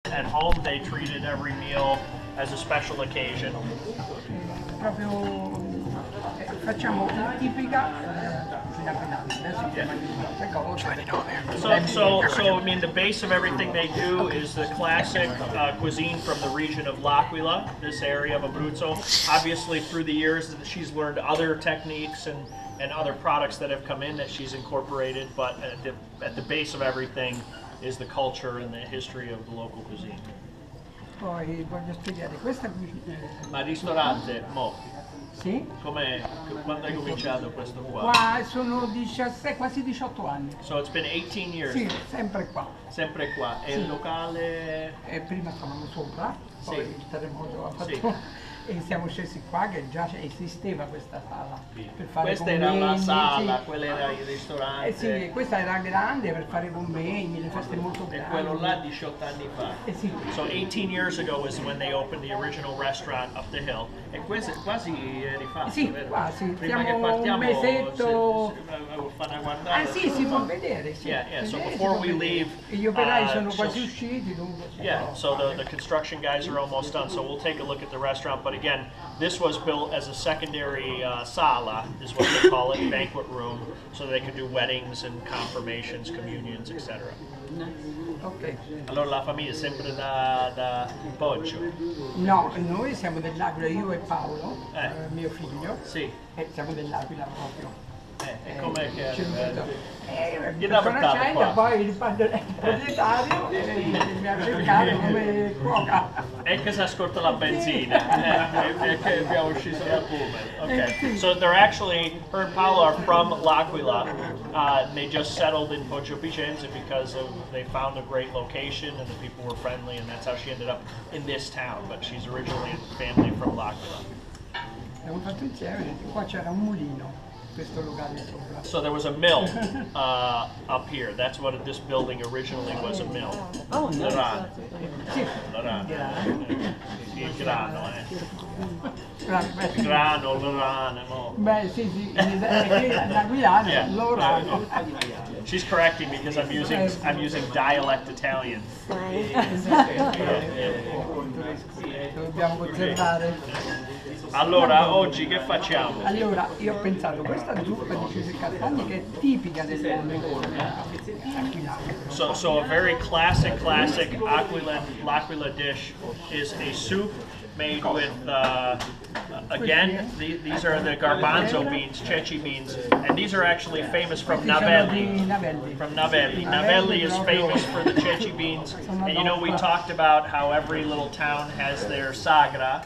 At home, they treated every meal as a special occasion. Proprio facciamo una tipica cucina So I mean, the base of everything they do is the classic cuisine from the region of L'Aquila, this area of Abruzzo. Obviously, through the years, she's learned other techniques and other products that have come in that she's incorporated, but at the base of everything is the culture and the history of the local cuisine. Poi voglio spiegare, questa Ma il ristorante, mo, sì? quando hai cominciato questo qua? Qua sono 17, quasi 18 anni. So it's been 18 years. Sì, sempre qua. Sempre qua. E sì. il locale? Prima stavamo sopra, poi sì. il terremoto ha fatto... Sì. E siamo scesi qua che già esisteva questa sala per fare questa convegni. Era la sala, sì. quella era il ristorante. Sì, questa era grande per fare convegni, le feste molto grandi. E quello là 18 anni fa. Sì. So 18 years ago is when they opened the original restaurant up the hill. E questo è quasi rifatto, sì, vero? quasi. Prima Siamo che partiamo, un mesetto. fanno guardare. Ah sì, si può vedere. Sì. Yeah, so before we leave, gli operai sono quasi usciti. Yeah, so the construction guys are almost done. So we'll take a look at the restaurant. But again, this was built as a secondary sala, is what they call it, banquet room, so they could do weddings and confirmations, communions, etc. Ok. Allora la famiglia è sempre da Poggio? No, noi siamo dell'Aquila, io e Paolo, mio figlio, sì. Siamo dell'Aquila proprio. E com'è che gli dà una poi il proprietario mi ha cercato come cuoca. E che si ascolta la benzina e che abbiamo sceso dal pullman. Okay. So they're actually, her and Paolo are from L'Aquila. They just settled in Poggio Picenze because they found a great location and the people were friendly, and that's how she ended up in this town. But she's originally a family from L'Aquila. Abbiamo fatto insieme, qua c'era un mulino. So there was a mill up here. That's what this building originally was, a mill. Oh, no. Il grano, Il grano, l'orano. Beh, sì, l'Aquilano, l'orano. She's correcting because I'm using dialect Italian. Dobbiamo conservare. Allora, oggi che facciamo? Allora, io ho pensato questa zuppa di ceci e castagni che è tipica dell'Aquilano. So a very classic L'Aquila dish is a soup made with, again, these are the garbanzo beans, ceci beans, and these are actually famous from Navelli. From Navelli. Navelli is famous for the ceci beans, and you know we talked about how every little town has their sagra.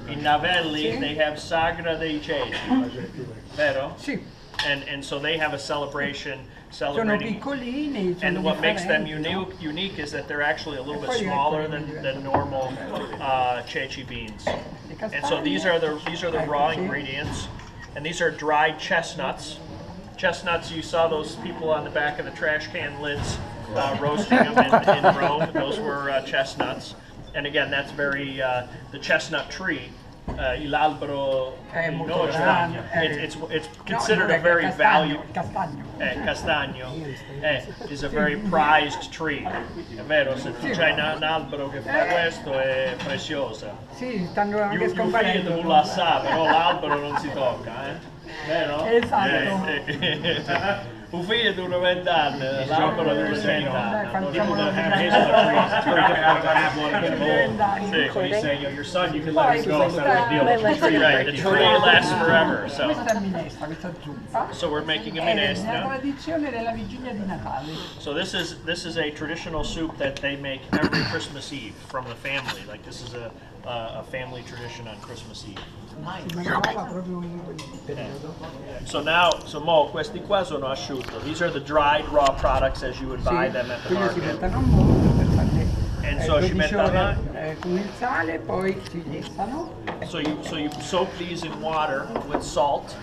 In Navelli, they have Sagra dei Ceci, vero? Sì. And so they have a celebration Sono piccolini, and what makes them unique is that they're actually a little bit smaller than normal ceci beans. And so these are the raw ingredients, and these are dried chestnuts. Chestnuts, you saw those people on the back of the trash can lids roasting them in Rome. Those were chestnuts. And again, that's very, the chestnut tree, l'albero di noce, it's considered a very valued, castagno, is a very prized tree. È vero, se tu c'hai un albero che fa questo è preziosa. Sì, stanno anche scomparendo. Tu la sa, però l'albero non si tocca, vero? Esatto. Un figlio di 90 anni, l'albero di 100 anni. People that have hazelnut trees, it's very difficult to have one in the bowl. So you say, your son, you can let him go, it's not a big deal. The tree, right, the tree lasts forever. Questa è minestra, questa zuppa. So we're making a È minestra. la tradizione della vigilia di Natale. So this is a traditional soup that they make every Christmas Eve from the family. Like this is a family tradition on Christmas Eve. So mo questi qua sono asciutto. These are the dried raw products as you would buy them at the market. And so ci mettono con il sale, poi si lessano. So you soak these in water with salt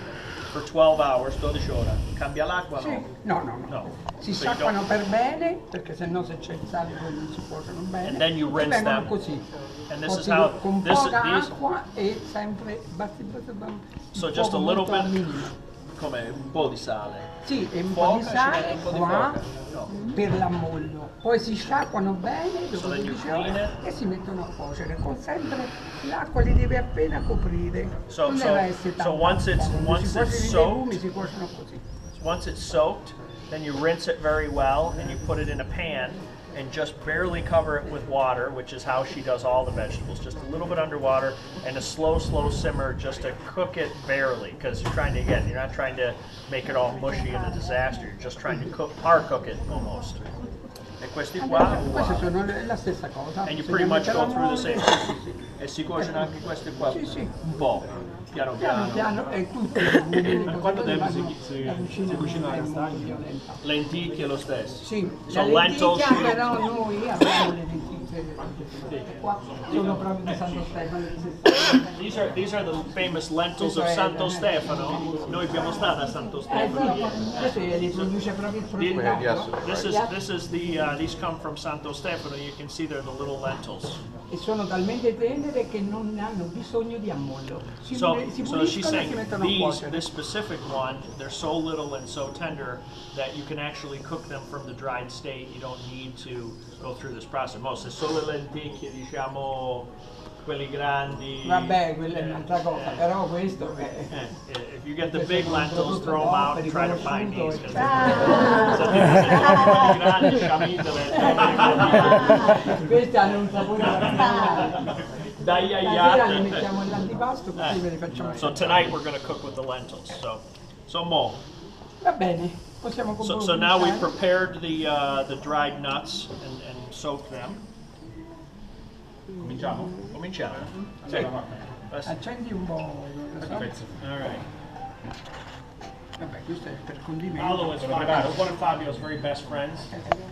for 12 hours, 12 ore. Cambia l'acqua? Sì. No. Si sciacquano per bene, perché sennò se c'è il sale poi non si cuociono bene. And then you rinse them. Così. And this is how con poca acqua e sempre basta. So just a little bit. come un po' di sale. Sì, e un po' di Foca, sale un po' di qua foca. No. per l'ammollo. Poi si sciacquano bene, dopo So then you 12 clean ore, it. e si mettono a cuocere. Con sempre l'acqua li deve appena coprire. So- non so- deve essere so tanto. once it's- Quando once si cuociono it's i soaked- legumi si cuociono così. Once it's soaked, then you rinse it very well and you put it in a pan and just barely cover it with water, which is how she does all the vegetables. Just a little bit underwater and a slow simmer just to cook it barely, because you're trying to, again, you're not trying to make it all mushy and a disaster. You're just trying to par cook it almost. E questi qua, Queste sono la stessa cosa. and you Se pretty le much mette go alla through the molle, same. sì, sì. E si cuociono anche queste qua Sì, sì. un po', piano Piano piano. piano e tutti i quanto tempo la si cucina cucina è la molto staglia? violenta. Lenticchie lo stesso. Sì, So le lentils lenticchie, should- però noi abbiamo le lenticchie qua, sono proprio di Santo Stefano di 60. These are the famous lentils of Santo Stefano. Noi abbiamo stato a Santo Stefano. Questo li produce proprio il prodotto. This is the these come from Santo Stefano. You can see they're the little lentils. E sono talmente tenere che non hanno bisogno di ammollo. Si So she's puliscono e si saying mettono a these, cuocere. this specific one, they're so little and so tender that you can actually cook them from the dried state. You don't need to go through this process. Most solo le lenticchie, diciamo, quelli grandi. Vabbè, quella è un'altra cosa, però questo è... If you get the big lentils, throw them out and try to find these. Because Questi hanno un sapore particolare. Dai, Stasera li mettiamo all'antipasto così ve li facciamo. So tonight we're going to cook with the lentils. So mo. Va bene, possiamo So now we've prepared the dried nuts and soaked them. Cominciamo? Cominciamo. Sì. Accendi un po'. All right. Vabbè, questo è per condimento. Paolo is one of Fabio's very best friends.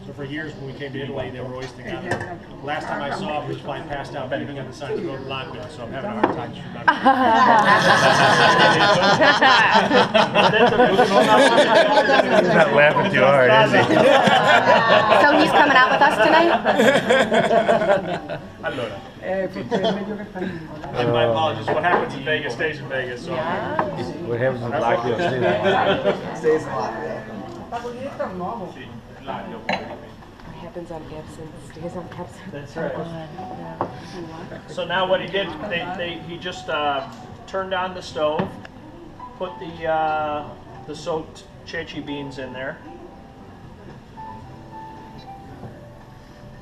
So for years when we came to Italy, they were always together. Last time I saw him, he was flying passed out begging on the side of the road in L'Aquila, so I'm having a hard time. He's not laughing too hard, is he? So he's coming out with us tonight? Allora. Forse è meglio che fai uno. And my apologies, what happens in Vegas stays in Vegas. So. What happens in L'Aquila stays in L'Aquila. Tavolino è nuovo. What happens on Gibson stays on Gibson. That's right. So now what he did, he just turned on the stove, put the soaked ceci beans in there.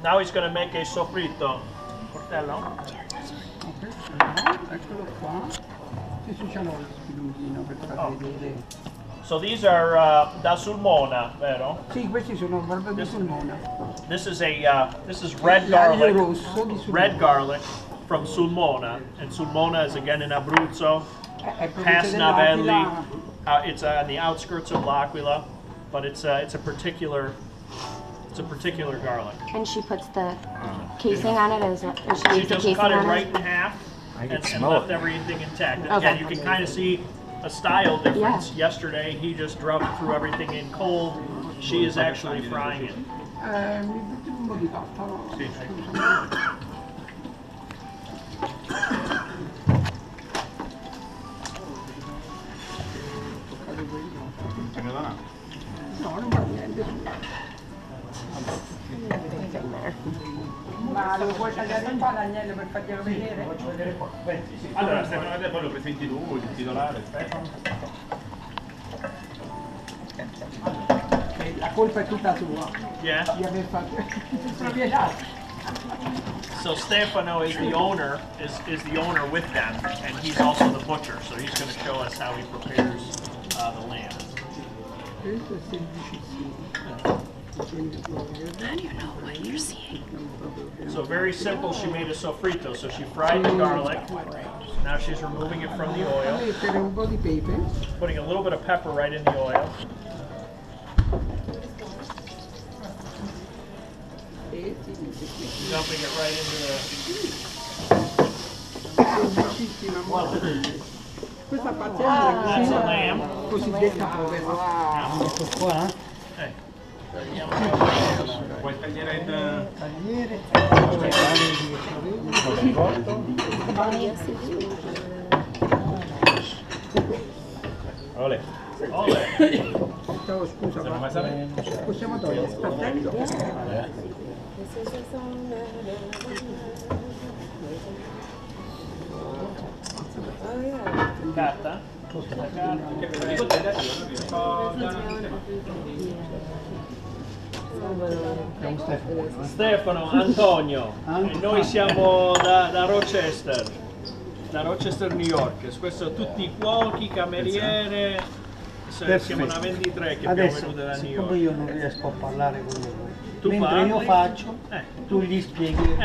Now he's going to make a sofrito. Portello? Eccolo qua. Sì, sì, c'è lo spilutino per far vedere. So these are da sulmona, vero? Sì, questi sono proprio di sulmona. This is red L'aglio garlic. rosso di sulmona. Red garlic from Sulmona, and Sulmona is again in Abruzzo, È provincia past Navelli. dell'Aquila. It's on the outskirts of L'Aquila, but it's a particular garlic. And she puts the casing on it as well. Or she She leaves the just casing cut it on right it. in half I and, can and smell left it. everything intact. And Okay. again, you can kind of see a style difference. Yeah. Yesterday, he just threw everything in cold. She is actually frying it. Mi butti un po' di pasta, no? Sì. No, non va niente. Ma lo puoi tagliare un po' l'agnello per farglielo vedere? Allora, Stefano, poi lo presenti tu, il titolare, Stefano. La colpa è tutta sua Yeah. di aver fatto il proprietario. So Stefano is the owner, is the owner with them, and he's also the butcher. So he's going to show us how he prepares the lamb. Questo è semplicissimo. How do you know what you're seeing? So very simple. She made a sofrito. So she fried the garlic. Now she's removing it from the oil, Mettere un po' di pepe. putting a little bit of pepper right in the oil. E si mette qui. Dumping it right Semplicissima, molto semplice. Questa parte è That's a la lamb. cosiddetta povera. Hey. Vuoi tagliare il... Tagliere. Ole. Stavo, scusa, possiamo togliere? Aspetta. Oh yeah. Carta? Stefano, Antonio, e noi siamo da Rochester, New York. Questo sono tutti i cuochi, cameriere, siamo una 23 che abbiamo venute da New York. Siccome io non riesco a parlare con loro, Tu mentre parli? io faccio, tu gli spieghi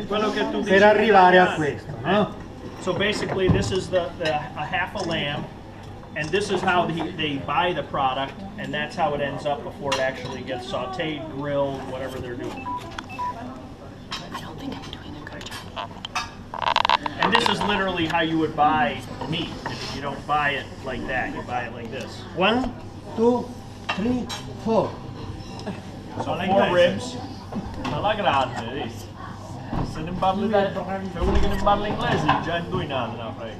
quello che tu dici per arrivare a in questo, italiano. no? So basically this is a half a lamb, and this is how they buy the product, and that's how it ends up before it actually gets sauteed, grilled, whatever they're doing. I don't think I'm doing a good job. And this is literally how you would buy meat. You don't buy it like that, you buy it like this. 1, 2, 3, 4. So 4 ribs, alla grande, vedi? Se ne parli per uno che ne parla inglese, già indovinato, no, frega.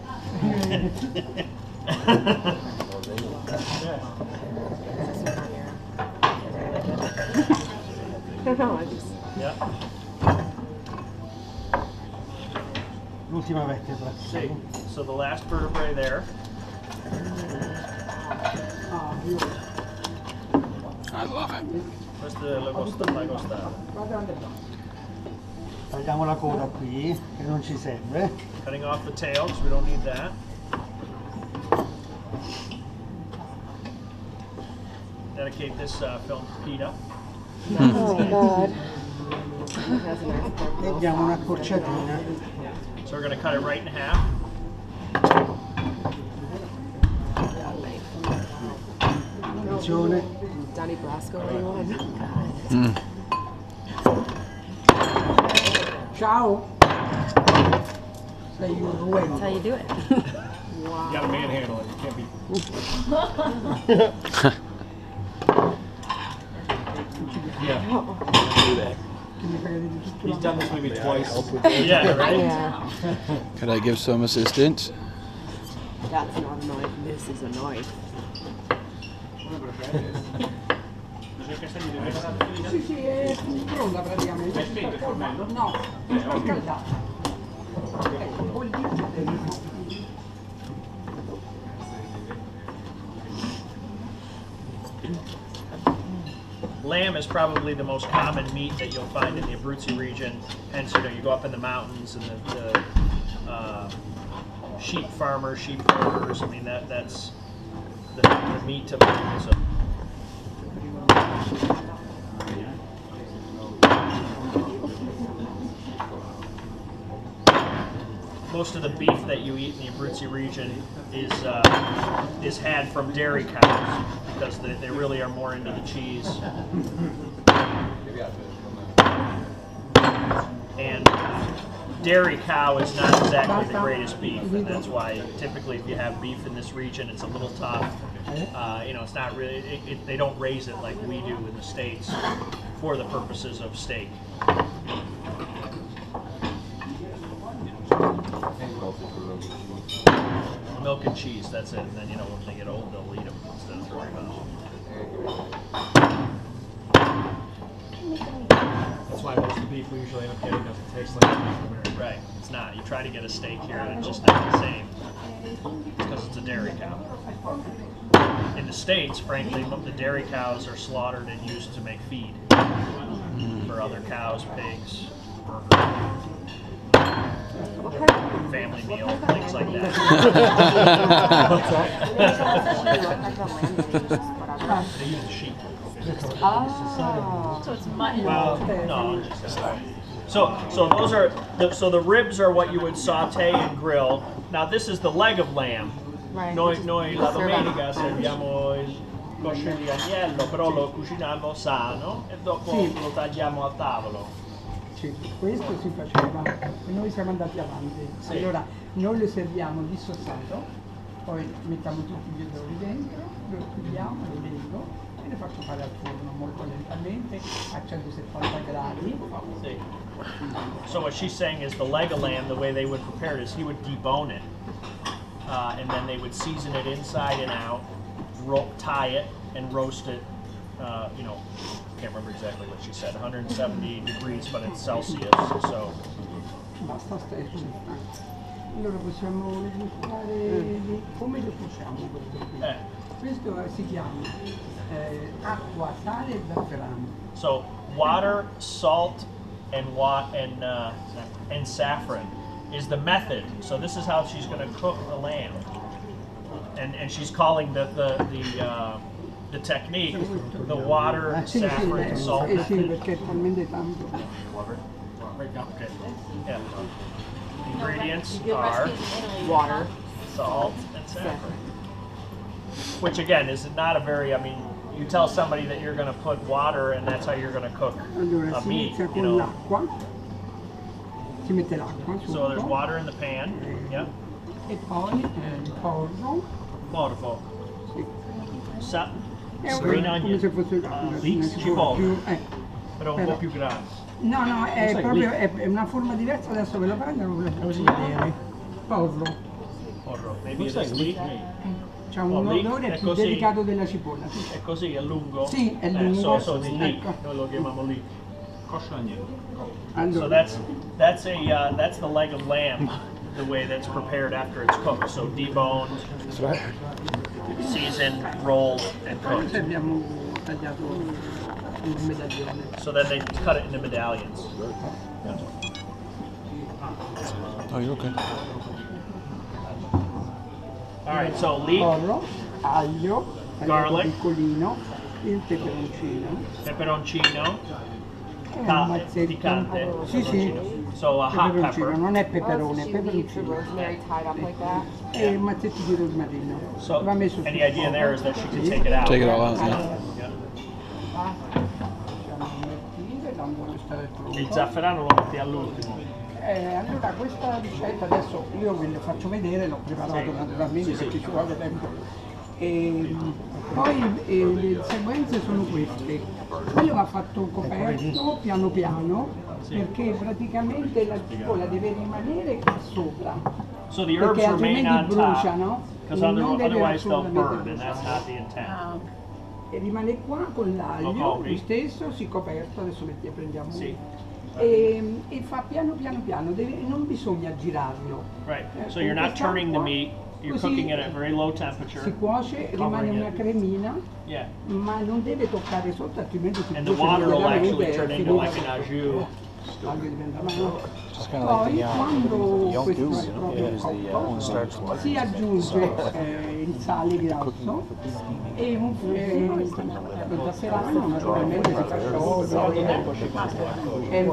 No, I just. Yeah. L'ultima vertebra. See, so the last vertebrae there. I love it. Questa è la costata. Tagliamo la coda qui, che non ci serve. Cutting off the tail, because we don't need that. Dedicate this film to PETA. Oh God. E diamo una accorciatina. So we're going to cut it right in half. Attenzione. Donnie Brasco, anyone? Ciao. Sei un That's ruolo. how you do it. You gotta manhandle it. You can't be. He's done this maybe twice. Yeah, right? Yeah. Could I give some assistance? That's not a knife. This is a knife. Sì, sì, è pronta praticamente. No, sta scaldata. Ecco, bollito. Lamb is probably the most common meat that you'll find in the Abruzzi region. Hence, you go up in the mountains and the sheep farmers, sheep herders. I mean, that's the meat of it. So. Most of the beef that you eat in the Abruzzi region is had from dairy cows because they really are more into the cheese. And dairy cow is not exactly the greatest beef, and that's why typically if you have beef in this region, it's a little tough. It's not really. They don't raise it like we do in the States for the purposes of steak. Milk and cheese, that's it. And then, when they get old, they'll eat them instead of throwing them out. That's why most of the beef we usually end up getting doesn't taste like beef from America. Right, it's not. You try to get a steak here and it's just not the same. Because it's a dairy cow. In the States, frankly, the dairy cows are slaughtered and used to make feed for other cows, pigs, burgers. Family meal, things like that. They use the sheep. Oh. So it's mutton. Well, no. So those are the ribs are what you would saute and grill. Now this is the leg of lamb. Right. Noi la domenica serviamo il cosce di agnello, però lo cuciniamo sano e dopo lo tagliamo al tavolo. Sì, questo si faceva e noi siamo andati avanti. Sì. Allora noi lo serviamo dissossato, poi mettiamo tutti gli odori dentro, lo chiudiamo, lo leggo e lo faccio fare al forno molto lentamente a 170 gradi. See. So what she's saying is the leg of lamb, the way they would prepare it is he would debone it, and then they would season it inside and out, tie it and roast it. You know, can't remember exactly what she said, 170 degrees, but it's Celsius. So Basta stretch. Allora possiamo registrare come lo facciamo questo qui? Questo si chiama acqua, sale e zafferano. So water, salt, and saffron is the method. So this is how she's going to cook the lamb, and she's calling the technique the water, saffron, salt Sì, method. perché è talmente tanto. Okay. Yeah. Ingredients are Water. salt and saffron, which again is not a very. I mean, you tell somebody that you're going to put water and that's how you're going to cook Allora a si meat. inizia You con know. l'acqua, si mette l'acqua So there's sotto water in the pan. Yeah. e poi il porro. Porvo. Sì. Sa. È Green come onion. se fosse Leeks, una cipolla. più, Però un po' più grande. No, no, è proprio è una forma diversa, adesso ve lo prendo e ve lo faccio vedere. Porro. Porro. Maybe it is leek. C'ha un leek odore è più così. delicato della cipolla. Sì. È così, è lungo? Sì, è lungo. So di leek. Ecco. Noi lo chiamiamo leek. So Allora, that's the leg of lamb, the way that's prepared after it's cooked. So deboned, That's right. seasoned, rolled, and poi cooked. abbiamo tagliato un medaglione. So then they cut it into medallions. Oh, you're okay. All right, so leek, Porro, aglio, tagliato Garlic. piccolino, il peperoncino, peperoncino, e un mazzetto. piccante. Sì, sì. So a hot Peperoncino, pepper. non è Oh, peperone, è she leaves the peperoncino. rosemary tied up like that. E un mazzetto di rosmarino. So Va messo and sul the idea fuoco. there is that she can take it out. Take it all out, yeah. Yeah. Facciamo invertire, l'angolo sta Il pronto. zafferano lo metti all'ultimo. Allora questa ricetta adesso io ve la faccio vedere, l'ho preparato naturalmente perché ci vuole tempo. Poi le sequenze sono queste. Quello va fatto coperto piano piano perché praticamente la cipolla deve rimanere qua sopra. So the herbs Perché remain altrimenti on bruciano. top, because Non deve otherwise they'll assolutamente burn, and that's not the intent. E rimane qua con l'aglio, copri. lo stesso, si coperto, adesso prendiamo Sì. e fa piano piano, non bisogna girarlo. Right. So you're not turning the meat. You're Così cooking it at very low si temperature. cuoce, rimane una cremina, Yeah. ma non deve toccare sotto, altrimenti si And the brucia water will actually immediatamente, turn into like an au jus. l'aglio diventa marrone. Just kind of like Poi the quando young questo goose, è you know? proprio Yeah, is the cotto, cornstarch one. si aggiunge il sale grasso e lo zafferano, naturalmente si fa sciogliere e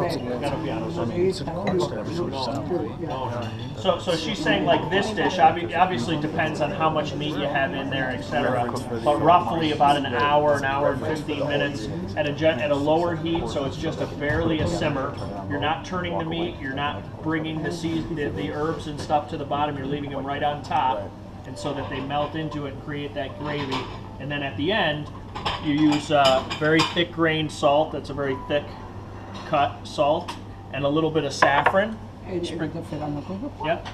So she's saying like this dish obviously depends on how much meat you have in there, etc. But roughly about an hour and 15 minutes at a lower heat, so it's just barely a simmer. You're not turning the meat. You're not bringing the herbs and stuff to the bottom. You're leaving them right on top, and so that they melt into it and create that gravy. And then at the end, you use very thick grained salt. That's a very thick cut salt, and a little bit of saffron. lo zafferano cosa qua. Yep.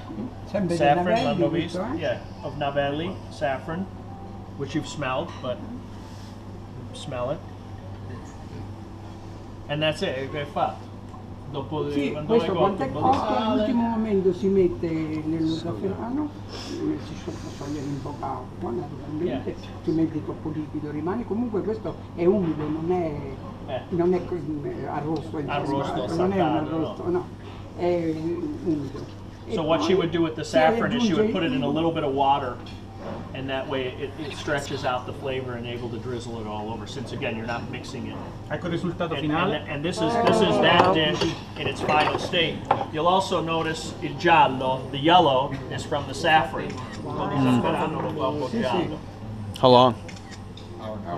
Sempre Saffron, della l'hanno Belli, visto? questo, Yeah, of Navelli, saffron, which you've smelled, but smell it. And that's it, è fatto. Dopo Sì, quando questo hai quando è cotto un po' di cotto sale. all'ultimo momento si mette nello zafferano, si fa sciogliere in poca acqua naturalmente, si mette troppo liquido, rimane comunque questo è umido, non è arrosto, Arrosto, non è un saltato, arrosto, no, è umido. So what she would do with the saffron is she would put it in a little bit of water, and that way it stretches out the flavor and able to drizzle it all over, since again you're not mixing it. Ecco il risultato And, finale. and this is that dish in its final state. You'll also notice il giallo, the yellow, is from the saffron. How long?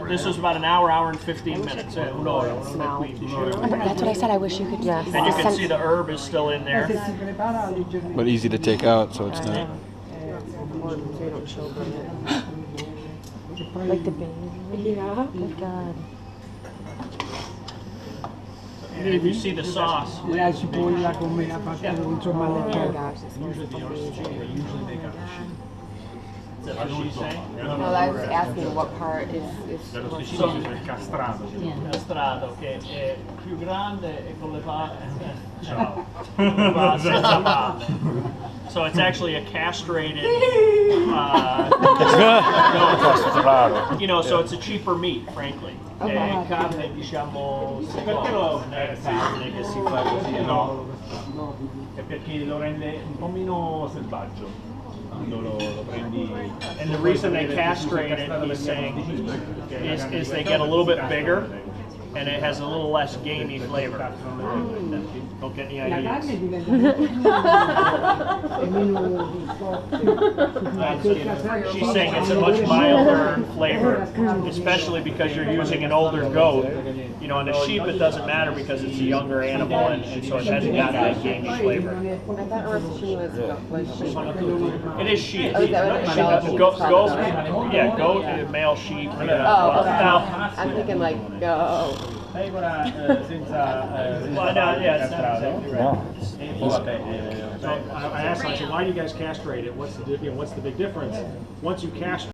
This is about an hour and 15 minutes. Un'ora, un'ora e 15. That's what I said. I wish you could. Yes. And you can see the herb is still in Se there. si prepara leggermente. But easy to take out, so it's not. Like the baby. Yeah. Oh God. And if you see the sauce, La cipolla come la fatto, insomma, Oh my le gosh, this smells amazing. Is that what she's saying? No, I was asking what part is So, castrato che è più grande e con le palle senza palle. So it's actually a castrated, you know, so it's a cheaper meat, frankly. È carne, diciamo, seconda, non è carne che si fa così, no? È perché lo rende un po' meno selvaggio quando lo prendi. And the reason they castrate it, he's saying, is they get a little bit bigger and it has a little less gamey flavor. Don't get any La ideas. carne diventa è meno She's saying it's a much milder flavor, especially because you're using an older goat. You know, on a sheep it doesn't matter because it's a younger animal and so it hasn't got that gamey flavor. I thought roasting was sheep. It is sheep. Oh, is that what it is? Goat, yeah, goat, male sheep. Oh, Now, I'm thinking like goat. Pecora senza well, no, yeah, it's not exactly right. e poi vabbè, So I asked, I said, why do you guys castrate it? What's the big difference? Once you castrate